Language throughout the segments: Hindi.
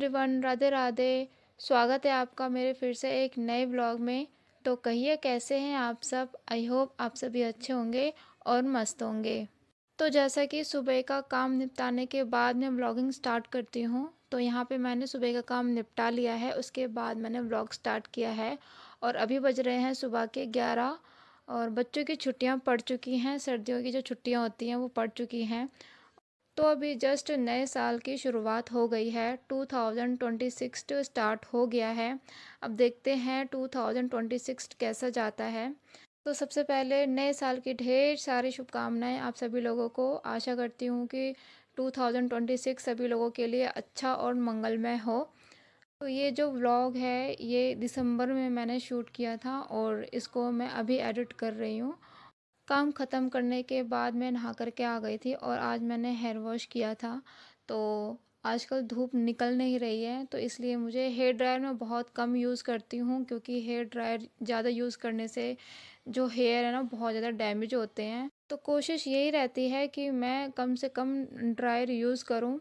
एवरीवन, राधे राधे। स्वागत है आपका मेरे फिर से एक नए व्लॉग में। तो कहिए कैसे हैं आप सब। आई होप आप सभी अच्छे होंगे और मस्त होंगे। तो जैसा कि सुबह का काम निपटाने के बाद मैं व्लॉगिंग स्टार्ट करती हूँ, तो यहाँ पे मैंने सुबह का काम निपटा लिया है। उसके बाद मैंने व्लॉग स्टार्ट किया है और अभी बज रहे हैं सुबह के 11 और बच्चों की छुट्टियाँ पड़ चुकी हैं। सर्दियों की जो छुट्टियाँ होती हैं वो पड़ चुकी हैं। तो अभी जस्ट नए साल की शुरुआत हो गई है। 2026 तो स्टार्ट हो गया है। अब देखते हैं 2026 कैसा जाता है। तो सबसे पहले नए साल की ढेर सारी शुभकामनाएं आप सभी लोगों को। आशा करती हूँ कि 2026 सभी लोगों के लिए अच्छा और मंगलमय हो। तो ये जो व्लॉग है ये दिसंबर में मैंने शूट किया था और इसको मैं अभी एडिट कर रही हूँ। काम ख़त्म करने के बाद मैं नहा कर के आ गई थी और आज मैंने हेयर वॉश किया था। तो आजकल धूप निकल नहीं रही है, तो इसलिए मुझे हेयर ड्रायर मैं बहुत कम यूज़ करती हूँ, क्योंकि हेयर ड्रायर ज़्यादा यूज़ करने से जो हेयर है ना बहुत ज़्यादा डैमेज होते हैं। तो कोशिश यही रहती है कि मैं कम से कम ड्रायर यूज़ करूँ।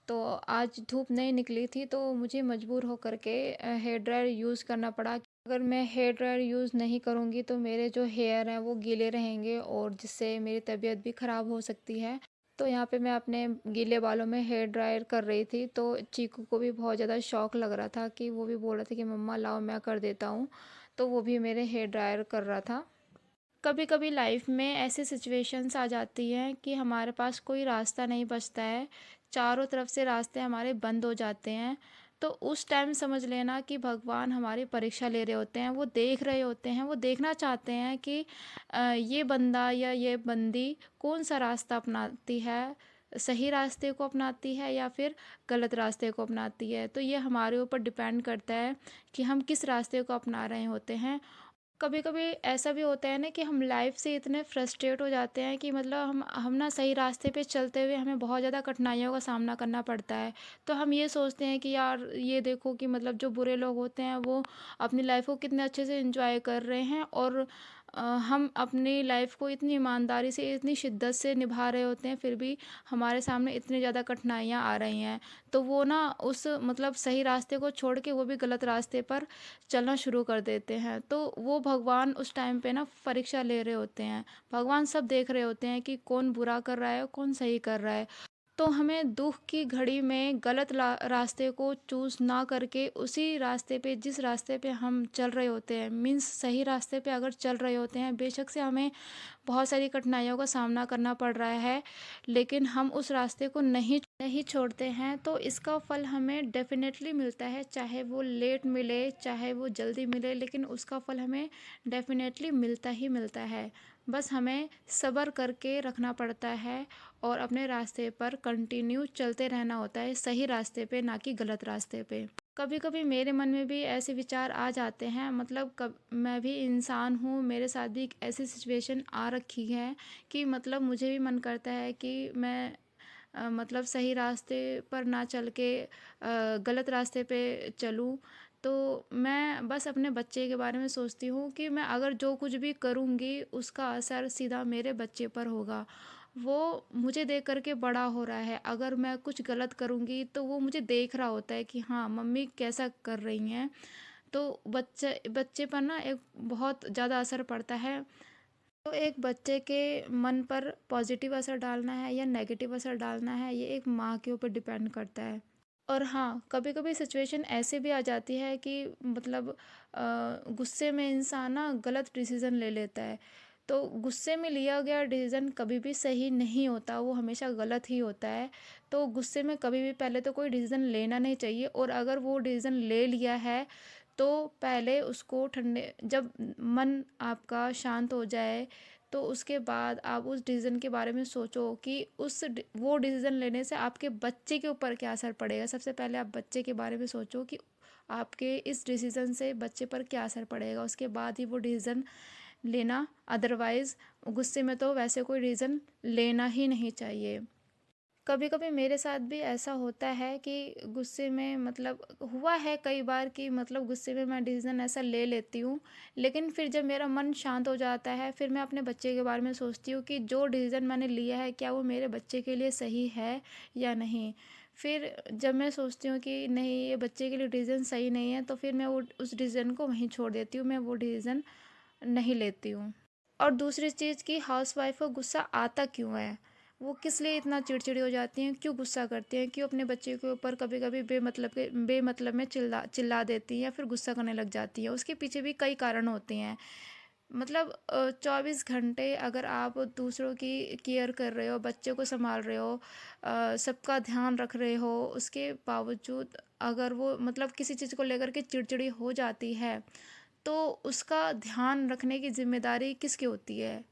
तो आज धूप नहीं निकली थी तो मुझे मजबूर होकर के हेयर ड्रायर यूज़ करना पड़ा। अगर मैं हेयर ड्रायर यूज़ नहीं करूँगी तो मेरे जो हेयर हैं वो गीले रहेंगे और जिससे मेरी तबीयत भी ख़राब हो सकती है। तो यहाँ पे मैं अपने गीले बालों में हेयर ड्रायर कर रही थी, तो चीकू को भी बहुत ज़्यादा शौक लग रहा था कि वो भी बोल रहा था कि मम्मा लाओ मैं कर देता हूँ। तो वो भी मेरे हेयर ड्रायर कर रहा था। कभी कभी लाइफ में ऐसी सिचुएशंस आ जाती हैं कि हमारे पास कोई रास्ता नहीं बचता है। चारों तरफ से रास्ते हमारे बंद हो जाते हैं। तो उस टाइम समझ लेना कि भगवान हमारी परीक्षा ले रहे होते हैं। वो देख रहे होते हैं, वो देखना चाहते हैं कि ये बंदा या ये बंदी कौन सा रास्ता अपनाती है, सही रास्ते को अपनाती है या फिर गलत रास्ते को अपनाती है। तो ये हमारे ऊपर डिपेंड करता है कि हम किस रास्ते को अपना रहे होते हैं। कभी कभी ऐसा भी होता है ना कि हम लाइफ से इतने फ्रस्ट्रेट हो जाते हैं कि मतलब हम ना सही रास्ते पे चलते हुए हमें बहुत ज़्यादा कठिनाइयों का सामना करना पड़ता है। तो हम ये सोचते हैं कि यार ये देखो कि मतलब जो बुरे लोग होते हैं वो अपनी लाइफ को कितने अच्छे से एंजॉय कर रहे हैं और हम अपनी लाइफ को इतनी ईमानदारी से इतनी शिद्दत से निभा रहे होते हैं, फिर भी हमारे सामने इतनी ज़्यादा कठिनाइयाँ आ रही हैं। तो वो ना उस मतलब सही रास्ते को छोड़ के वो भी गलत रास्ते पर चलना शुरू कर देते हैं। तो वो भगवान उस टाइम पे ना परीक्षा ले रहे होते हैं। भगवान सब देख रहे होते हैं कि कौन बुरा कर रहा है और कौन सही कर रहा है। तो हमें दुख की घड़ी में गलत रास्ते को चूज़ ना करके उसी रास्ते पे जिस रास्ते पे हम चल रहे होते हैं, मीन्स सही रास्ते पे अगर चल रहे होते हैं, बेशक से हमें बहुत सारी कठिनाइयों का सामना करना पड़ रहा है, लेकिन हम उस रास्ते को नहीं नहीं छोड़ते हैं तो इसका फल हमें डेफिनेटली मिलता है। चाहे वो लेट मिले चाहे वो जल्दी मिले, लेकिन उसका फल हमें डेफिनेटली मिलता ही मिलता है। बस हमें सब्र करके रखना पड़ता है और अपने रास्ते पर कंटिन्यू चलते रहना होता है, सही रास्ते पे ना कि गलत रास्ते पे। कभी कभी मेरे मन में भी ऐसे विचार आ जाते हैं, मतलब मैं भी इंसान हूँ, मेरे साथ भी एक ऐसी सिचुएशन आ रखी है कि मतलब मुझे भी मन करता है कि मैं मतलब सही रास्ते पर ना चल के गलत रास्ते पे चलूँ। तो मैं बस अपने बच्चे के बारे में सोचती हूँ कि मैं अगर जो कुछ भी करूँगी उसका असर सीधा मेरे बच्चे पर होगा। वो मुझे देख करके बड़ा हो रहा है। अगर मैं कुछ गलत करूँगी तो वो मुझे देख रहा होता है कि हाँ मम्मी कैसा कर रही हैं। तो बच्चे बच्चे पर ना एक बहुत ज़्यादा असर पड़ता है। तो एक बच्चे के मन पर पॉजिटिव असर डालना है या नेगेटिव असर डालना है, ये एक माँ के ऊपर डिपेंड करता है। और हाँ, कभी कभी सिचुएशन ऐसे भी आ जाती है कि मतलब गुस्से में इंसान ना गलत डिसीज़न ले लेता है। तो गुस्से में लिया गया डिसीज़न कभी भी सही नहीं होता, वो हमेशा गलत ही होता है। तो गुस्से में कभी भी पहले तो कोई डिसीज़न लेना नहीं चाहिए, और अगर वो डिसीज़न ले लिया है तो पहले उसको ठंडे जब मन आपका शांत हो जाए तो उसके बाद आप उस डिसीज़न के बारे में सोचो कि वो डिसीज़न लेने से आपके बच्चे के ऊपर क्या असर पड़ेगा। सबसे पहले आप बच्चे के बारे में सोचो कि आपके इस डिसीज़न से बच्चे पर क्या असर पड़ेगा, उसके बाद ही वो डिसीज़न लेना। अदरवाइज़ गुस्से में तो वैसे कोई डिसीज़न लेना ही नहीं चाहिए। कभी कभी मेरे साथ भी ऐसा होता है कि गुस्से में मतलब हुआ है कई बार कि मतलब गुस्से में मैं डिसीज़न ऐसा ले लेती हूँ, लेकिन फिर जब मेरा मन शांत हो जाता है फिर मैं अपने बच्चे के बारे में सोचती हूँ कि जो डिसीज़न मैंने लिया है क्या वो मेरे बच्चे के लिए सही है या नहीं। फिर जब मैं सोचती हूँ कि नहीं ये बच्चे के लिए डिसीज़न सही नहीं है, तो फिर मैं वो उस डिसीज़न को वहीं छोड़ देती हूँ, मैं वो डिसीज़न नहीं लेती हूँ। और दूसरी चीज़ कि हाउसवाइफ़ को गुस्सा आता क्यों है? वो किस लिए इतना चिड़चिड़ी हो जाती हैं, क्यों गुस्सा करती हैं, क्यों अपने बच्चे के ऊपर कभी-कभी बेमतलब में चिल्ला चिल्ला देती हैं या फिर गुस्सा करने लग जाती हैं। उसके पीछे भी कई कारण होते हैं। मतलब 24 घंटे अगर आप दूसरों की केयर कर रहे हो, बच्चे को सँभाल रहे हो, सबका ध्यान रख रहे हो, उसके बावजूद अगर वो मतलब किसी चीज़ को लेकर के चिड़चिड़ी हो जाती है, तो उसका ध्यान रखने की ज़िम्मेदारी किसकी होती है?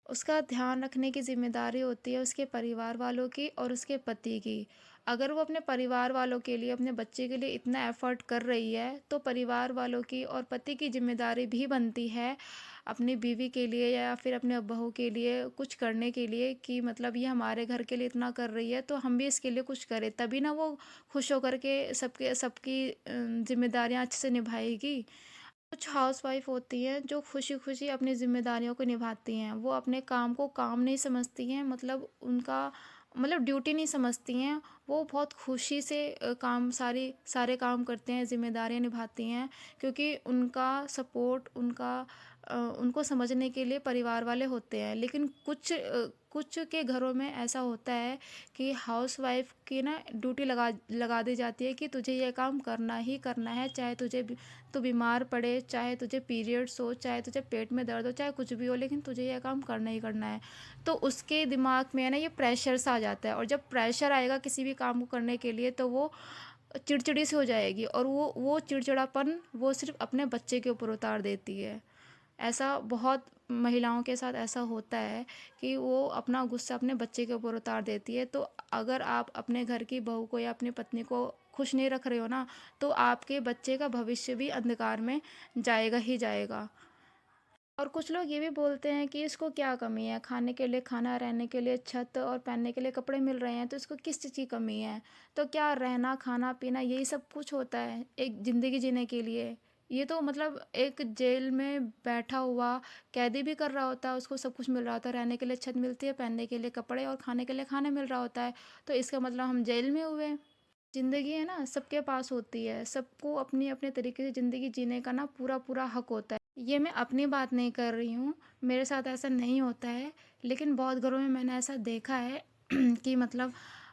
उसका ध्यान रखने की ज़िम्मेदारी होती है उसके परिवार वालों की और उसके पति की। अगर वो अपने परिवार वालों के लिए, अपने बच्चे के लिए इतना एफ़र्ट कर रही है, तो परिवार वालों की और पति की ज़िम्मेदारी भी बनती है, अपनी बीवी के लिए या फिर अपने बहू के लिए कुछ करने के लिए कि मतलब ये हमारे घर के लिए इतना कर रही है, तो हम भी इसके लिए कुछ करें। तभी ना वो खुश होकर के सबकी ज़िम्मेदारियाँ अच्छे से निभाएगी। कुछ हाउसवाइफ होती हैं जो खुशी-खुशी अपनी ज़िम्मेदारियों को निभाती हैं। वो अपने काम को काम नहीं समझती हैं, मतलब उनका मतलब ड्यूटी नहीं समझती हैं। वो बहुत खुशी से काम सारे काम करते हैं, ज़िम्मेदारियाँ निभाती हैं, क्योंकि उनका सपोर्ट उनको समझने के लिए परिवार वाले होते हैं। लेकिन कुछ के घरों में ऐसा होता है कि हाउसवाइफ की ना ड्यूटी लगा लगा दी जाती है कि तुझे ये काम करना ही करना है, चाहे तू बीमार पड़े, चाहे तुझे पीरियड्स हो, चाहे तुझे पेट में दर्द हो, चाहे कुछ भी हो, लेकिन तुझे यह काम करना ही करना है। तो उसके दिमाग में है ना ये प्रेशर सा आ जाता है, और जब प्रेशर आएगा किसी भी काम को करने के लिए, तो वो चिड़चिड़ी सी हो जाएगी, और वो चिड़चिड़ापन वो सिर्फ अपने बच्चे के ऊपर उतार देती है। ऐसा बहुत महिलाओं के साथ ऐसा होता है कि वो अपना गुस्सा अपने बच्चे के ऊपर उतार देती है। तो अगर आप अपने घर की बहू को या अपनी पत्नी को खुश नहीं रख रहे हो ना, तो आपके बच्चे का भविष्य भी अंधकार में जाएगा ही जाएगा। और कुछ लोग ये भी बोलते हैं कि इसको क्या कमी है, खाने के लिए खाना, रहने के लिए छत और पहनने के लिए कपड़े मिल रहे हैं, तो इसको किस चीज़ की कमी है? तो क्या रहना, खाना पीना यही सब कुछ होता है एक ज़िंदगी जीने के लिए? ये तो मतलब एक जेल में बैठा हुआ कैदी भी कर रहा होता है, उसको सब कुछ मिल रहा होता है, रहने के लिए छत मिलती है, पहनने के लिए कपड़े और खाने के लिए खाना मिल रहा होता है, तो इसका मतलब हम जेल में हुए? ज़िंदगी है ना सबके पास होती है, सबको अपनी अपने तरीके से ज़िंदगी जीने का ना पूरा पूरा हक होता है। ये मैं अपनी बात नहीं कर रही हूँ, मेरे साथ ऐसा नहीं होता है, लेकिन बहुत घरों में मैंने ऐसा देखा है कि मतलब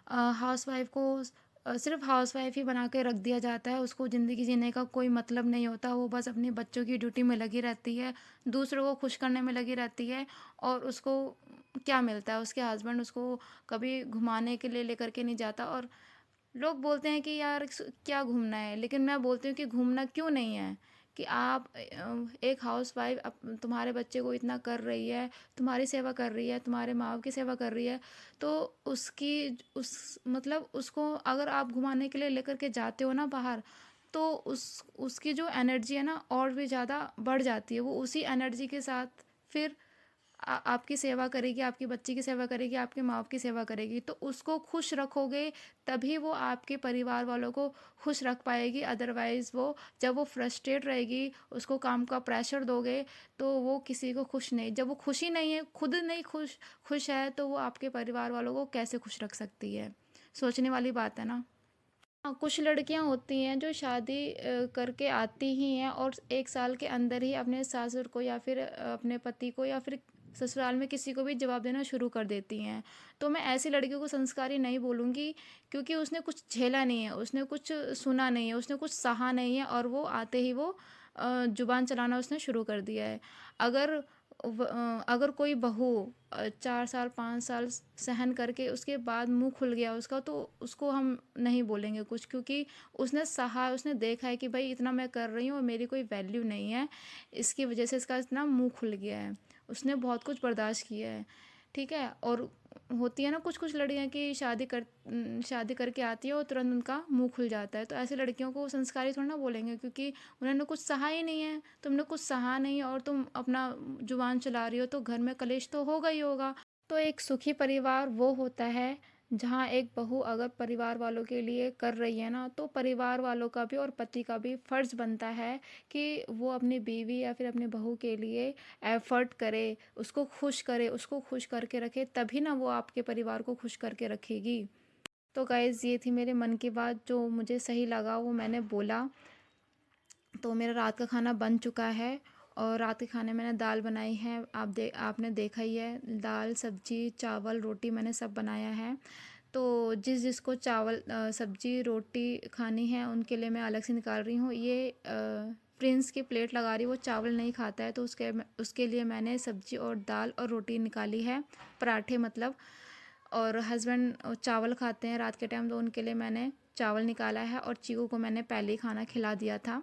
हाउसवाइफ़ को सिर्फ़ हाउसवाइफ़ ही बना के रख दिया जाता है, उसको ज़िंदगी जीने का कोई मतलब नहीं होता, वो बस अपने बच्चों की ड्यूटी में लगी रहती है, दूसरों को खुश करने में लगी रहती है, और उसको क्या मिलता है, उसके हस्बैंड उसको कभी घुमाने के लिए लेकर के नहीं जाता। और लोग बोलते हैं कि यार क्या घूमना है, लेकिन मैं बोलती हूँ कि घूमना क्यों नहीं है, कि आप एक हाउसवाइफ तुम्हारे बच्चे को इतना कर रही है, तुम्हारी सेवा कर रही है, तुम्हारे माँ बाप की सेवा कर रही है, तो उसकी उस मतलब उसको अगर आप घुमाने के लिए लेकर के जाते हो ना बाहर, तो उसकी जो एनर्जी है ना और भी ज़्यादा बढ़ जाती है, वो उसी एनर्जी के साथ फिर आपकी सेवा करेगी, आपके बच्चे की सेवा करेगी, आपके माँ बाप की सेवा करेगी। तो उसको खुश रखोगे तभी वो आपके परिवार वालों को खुश रख पाएगी, अदरवाइज़ वो जब वो फ्रस्ट्रेट रहेगी, उसको काम का प्रेशर दोगे, तो वो किसी को खुश नहीं, जब वो खुशी नहीं है, खुद नहीं खुश है, तो वो आपके परिवार वालों को कैसे खुश रख सकती है? सोचने वाली बात है ना। हाँ, कुछ लड़कियां होती हैं जो शादी करके आती ही हैं और 1 साल के अंदर ही अपने सासुर को या फिर अपने पति को या फिर ससुराल में किसी को भी जवाब देना शुरू कर देती हैं। तो मैं ऐसी लड़कियों को संस्कारी नहीं बोलूँगी, क्योंकि उसने कुछ झेला नहीं है, उसने कुछ सुना नहीं है, उसने कुछ सहा नहीं है, और वो आते ही वो जुबान चलाना उसने शुरू कर दिया है। अगर अगर कोई बहू 4 साल 5 साल सहन करके उसके बाद मुंह खुल गया उसका, तो उसको हम नहीं बोलेंगे कुछ, क्योंकि उसने सहा, उसने देखा है कि भाई इतना मैं कर रही हूँ और मेरी कोई वैल्यू नहीं है, इसकी वजह से इसका इतना मुंह खुल गया है, उसने बहुत कुछ बर्दाश्त किया है। ठीक है। और होती है ना कुछ कुछ लड़कियां कि शादी करके आती है और तुरंत उनका मुंह खुल जाता है, तो ऐसी लड़कियों को संस्कारी थोड़ा ना बोलेंगे, क्योंकि उन्होंने कुछ सहा ही नहीं है, तुमने कुछ सहा नहीं और तुम अपना जुबान चला रही हो, तो घर में कलेश तो होगा ही होगा। तो एक सुखी परिवार वो होता है जहाँ एक बहू अगर परिवार वालों के लिए कर रही है ना, तो परिवार वालों का भी और पति का भी फर्ज बनता है कि वो अपनी बीवी या फिर अपने बहू के लिए एफर्ट करे, उसको खुश करे, उसको खुश करके रखे, तभी ना वो आपके परिवार को खुश करके रखेगी। तो गाइज़ ये थी मेरे मन की बात, जो मुझे सही लगा वो मैंने बोला। तो मेरा रात का खाना बन चुका है और रात के खाने मैंने दाल बनाई है, आपने देखा ही है, दाल सब्जी चावल रोटी मैंने सब बनाया है। तो जिसको चावल सब्जी रोटी खानी है उनके लिए मैं अलग से निकाल रही हूँ। ये प्रिंस की प्लेट लगा रही, वो चावल नहीं खाता है, तो उसके लिए मैंने सब्जी और दाल और रोटी निकाली है, पराठे मतलब। और हस्बैंड चावल खाते हैं रात के टाइम, तो उनके लिए मैंने चावल निकाला है और चीकू को मैंने पहले ही खाना खिला दिया था।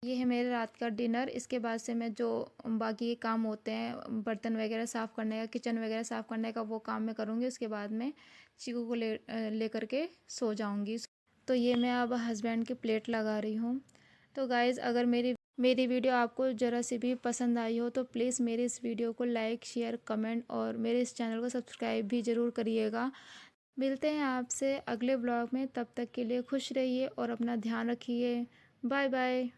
ये है मेरे रात का डिनर। इसके बाद से मैं जो बाकी के काम होते हैं, बर्तन वगैरह साफ़ करने का, किचन वगैरह साफ़ करने का, वो काम मैं करूँगी। उसके बाद में चीकू को ले करके सो जाऊँगी। तो ये मैं अब हस्बैंड की प्लेट लगा रही हूँ। तो गाइज़ अगर मेरी वीडियो आपको ज़रा सी भी पसंद आई हो तो प्लीज़ मेरे इस वीडियो को लाइक शेयर कमेंट और मेरे इस चैनल को सब्सक्राइब भी ज़रूर करिएगा। मिलते हैं आपसे अगले ब्लॉग में, तब तक के लिए खुश रहिए और अपना ध्यान रखिए। Bye bye.